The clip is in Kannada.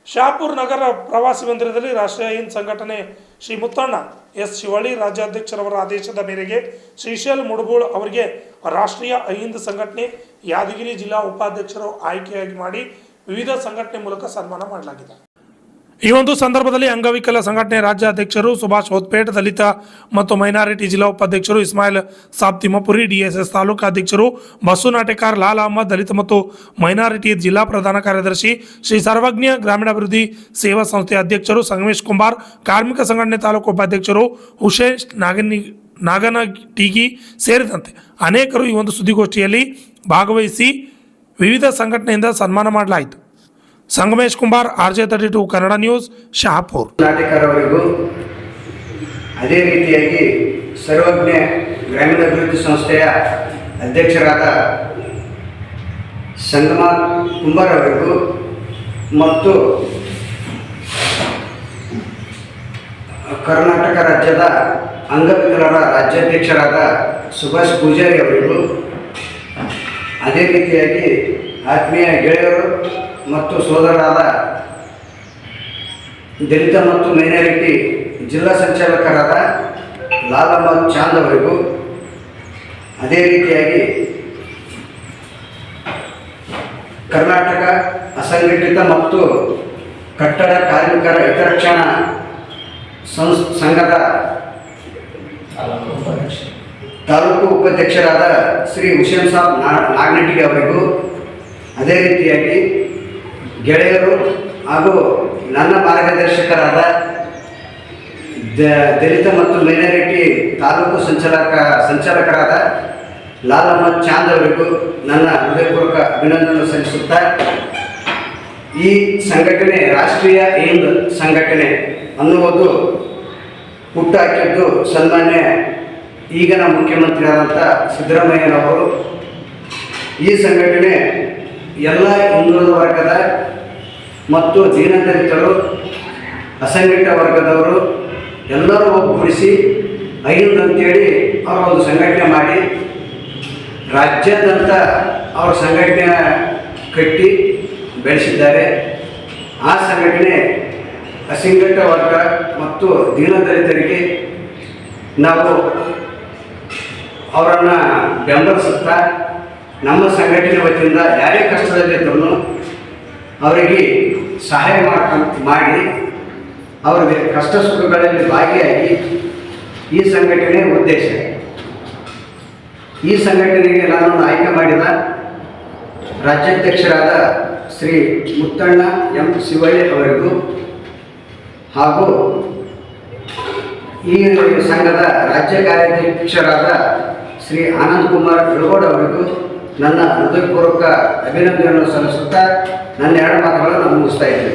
ಶಹಾಪುರ ನಗರ ಪ್ರವಾಸಿ ಮಂದಿರದಲ್ಲಿ ರಾಷ್ಟ್ರೀಯ ಹಿಂದ್ ಸಂಘಟನೆ ಶ್ರೀ ಮುತ್ತಣ್ಣ ಎಸ್ ಶಿವಳ್ಳಿ ರಾಜ್ಯಾಧ್ಯಕ್ಷರವರ ಆದೇಶದ ಮೇರೆಗೆ ಶ್ರೀಶೈಲ್ ಮುಡಬೋಳ್ ಅವರಿಗೆ ರಾಷ್ಟ್ರೀಯ ಹಿಂದ್ ಸಂಘಟನೆ ಯಾದಗಿರಿ ಜಿಲ್ಲಾ ಉಪಾಧ್ಯಕ್ಷರು ಆಯ್ಕೆಯಾಗಿ ಮಾಡಿ ವಿವಿಧ ಸಂಘಟನೆ ಮೂಲಕ ಸನ್ಮಾನ ಮಾಡಲಾಗಿದೆ. ಈ ಒಂದು ಸಂದರ್ಭದಲ್ಲಿ ಅಂಗವಿಕಲ ಸಂಘಟನೆ ರಾಜ್ಯಾಧ್ಯಕ್ಷರು ಸುಭಾಷ್ ಹೊತ್ಪೇಟ್, ದಲಿತ ಮತ್ತು ಮೈನಾರಿಟಿ ಜಿಲ್ಲಾ ಉಪಾಧ್ಯಕ್ಷರು ಇಸ್ಮಾಯಿಲ್ ಸಾಬ್ ತಿಮ್ಮಪುರಿ, DSS ತಾಲೂಕಾ ಅಧ್ಯಕ್ಷರು ಬಸು ನಾಟೆಕಾರ್, ಲಾಲ್ ಅಹಮದ್, ದಲಿತ ಮತ್ತು ಮೈನಾರಿಟಿ ಜಿಲ್ಲಾ ಪ್ರಧಾನ ಕಾರ್ಯದರ್ಶಿ ಶ್ರೀ ಸರ್ವಜ್ಞ ಗ್ರಾಮೀಣಾಭಿವೃದ್ಧಿ ಸೇವಾ ಸಂಸ್ಥೆ ಅಧ್ಯಕ್ಷರು ಸಂಗಮೇಶ್ ಕುಂಬಾರ್, ಕಾರ್ಮಿಕ ಸಂಘಟನೆ ತಾಲೂಕು ಉಪಾಧ್ಯಕ್ಷರು ಹುಸೇನ್ ನಾಗನಟೀಗಿ ಸೇರಿದಂತೆ ಅನೇಕರು ಈ ಒಂದು ಸುದ್ದಿಗೋಷ್ಠಿಯಲ್ಲಿ ಭಾಗವಹಿಸಿ ವಿವಿಧ ಸಂಘಟನೆಯಿಂದ ಸನ್ಮಾನ ಮಾಡಲಾಯಿತು. Sangamesh Kumbar, RJ32 Kannada news, Shahapur. ನಾಟಕರವರಿಗೂ ಅದೇ ರೀತಿಯಾಗಿ ಸರ್ವಜ್ಞ ಗ್ರಾಮೀಣಾಭಿವೃದ್ಧಿ ಸಂಸ್ಥೆಯ ಅಧ್ಯಕ್ಷರಾದ ಸಂಗಮ ಕುಂಬಾರ್ ಅವರಿಗೂ ಮತ್ತು ಕರ್ನಾಟಕ ರಾಜ್ಯದ ಅಂಗವಿಕಲರ ರಾಜ್ಯಾಧ್ಯಕ್ಷರಾದ ಸುಭಾಷ್ ಪೂಜಾರಿ ಅವರಿಗೂ ಅದೇ ರೀತಿಯಾಗಿ ಆತ್ಮೀಯ ಗೆಳೆಯರು ಮತ್ತು ಸೋದರರಾದ ದಲಿತ ಮತ್ತು ಮೈನಾರಿಟಿ ಜಿಲ್ಲಾ ಸಂಚಾಲಕರಾದ ಲಾಲ್ ಅಹಮದ್ ಚಾಂದ್ ಅವರಿಗೂ ಅದೇ ರೀತಿಯಾಗಿ ಕರ್ನಾಟಕ ಅಸಂಘಟಿತ ಮತ್ತು ಕಟ್ಟಡ ಕಾರ್ಮಿಕರ ಹಿತರಕ್ಷಣಾ ಸಂಘದ ತಾಲೂಕು ಉಪಾಧ್ಯಕ್ಷರಾದ ಶ್ರೀ ಹುಸೇನ್ ಸಾಬ್ ನಾಗನಟಗಿ ಅವರಿಗೂ ಅದೇ ರೀತಿಯಾಗಿ ಗೆಳೆಯರು ಹಾಗೂ ನನ್ನ ಮಾರ್ಗದರ್ಶಕರಾದ ದಲಿತ ಮತ್ತು ಮೈನಾರಿಟಿ ತಾಲೂಕು ಸಂಚಾಲಕರಾದ ಲಾಲ್ ಅಹಮದ್ ಚಾಂದ್ ಅವರಿಗೂ ನನ್ನ ಹೃದಯಪೂರ್ವಕ ಅಭಿನಂದನೆ ಸಲ್ಲಿಸುತ್ತಾ, ಈ ಸಂಘಟನೆ ರಾಷ್ಟ್ರೀಯ ಹಿಂದ್ ಸಂಘಟನೆ ಅನ್ನುವುದು ಹುಟ್ಟುಹಾಕಿದ್ದು ಸನ್ಮಾನ್ಯ ಈಗಿನ ಮುಖ್ಯಮಂತ್ರಿಯಾದಂಥ ಸಿದ್ದರಾಮಯ್ಯನವರು. ಈ ಸಂಘಟನೆ ಎಲ್ಲ ಹಿಂದುಳಿದ ವರ್ಗದ ಮತ್ತು ದೀನದಲಿತರು, ಅಸಂಘಟಿತ ವರ್ಗದವರು ಎಲ್ಲರೂ ಒಗ್ಗೂಡಿಸಿ ಹಿಂದ್ ಅಂತೇಳಿ ಅವರು ಒಂದು ಸಂಘಟನೆ ಮಾಡಿ ರಾಜ್ಯಾದ್ಯಂತ ಅವರ ಸಂಘಟನೆ ಕಟ್ಟಿ ಬೆಳೆಸಿದ್ದಾರೆ. ಆ ಸಂಘಟನೆ ಅಸಂಘಟಿತ ವರ್ಗ ಮತ್ತು ದೀನದಲಿತರಿಗೆ ನಾವು ಅವರನ್ನು ಬೆಂಬಲಿಸುತ್ತಾ ನಮ್ಮ ಸಂಘಟನೆ ವತಿಯಿಂದ ಯಾರೇ ಕಷ್ಟದಲ್ಲಿದ್ದರೂ ಅವರಿಗೆ ಸಹಾಯ ಮಾಡಿ ಅವರಿಗೆ ಕಷ್ಟ ಸುಖಗಳಲ್ಲಿ ಭಾಗಿಯಾಗಿ ಈ ಸಂಘಟನೆಯ ಉದ್ದೇಶ. ಈ ಸಂಘಟನೆಗೆ ನಾನು ಆಯ್ಕೆ ಮಾಡಿದ ರಾಜ್ಯಾಧ್ಯಕ್ಷರಾದ ಶ್ರೀ ಮುತ್ತಣ್ಣ ಎಂ ಶಿವಳ್ಳಿ ಅವರಿಗೂ ಹಾಗೂ ಈ ಸಂಘದ ರಾಜ್ಯ ಕಾರ್ಯಾಧ್ಯಕ್ಷರಾದ ಶ್ರೀ ಆನಂದ್ ಕುಮಾರ್ ಬೆಳಗೋಡ್ ಅವರಿಗೂ ನನ್ನ ಹೃದಯಪೂರ್ವಕ ಅಭಿನಂದನೆಯನ್ನು ಸಲ್ಲಿಸುತ್ತಾ ನನ್ನ ಎರಡು ಮಾತುಗಳನ್ನು ಮುಗಿಸ್ತಾ ಇದ್ದೇನೆ.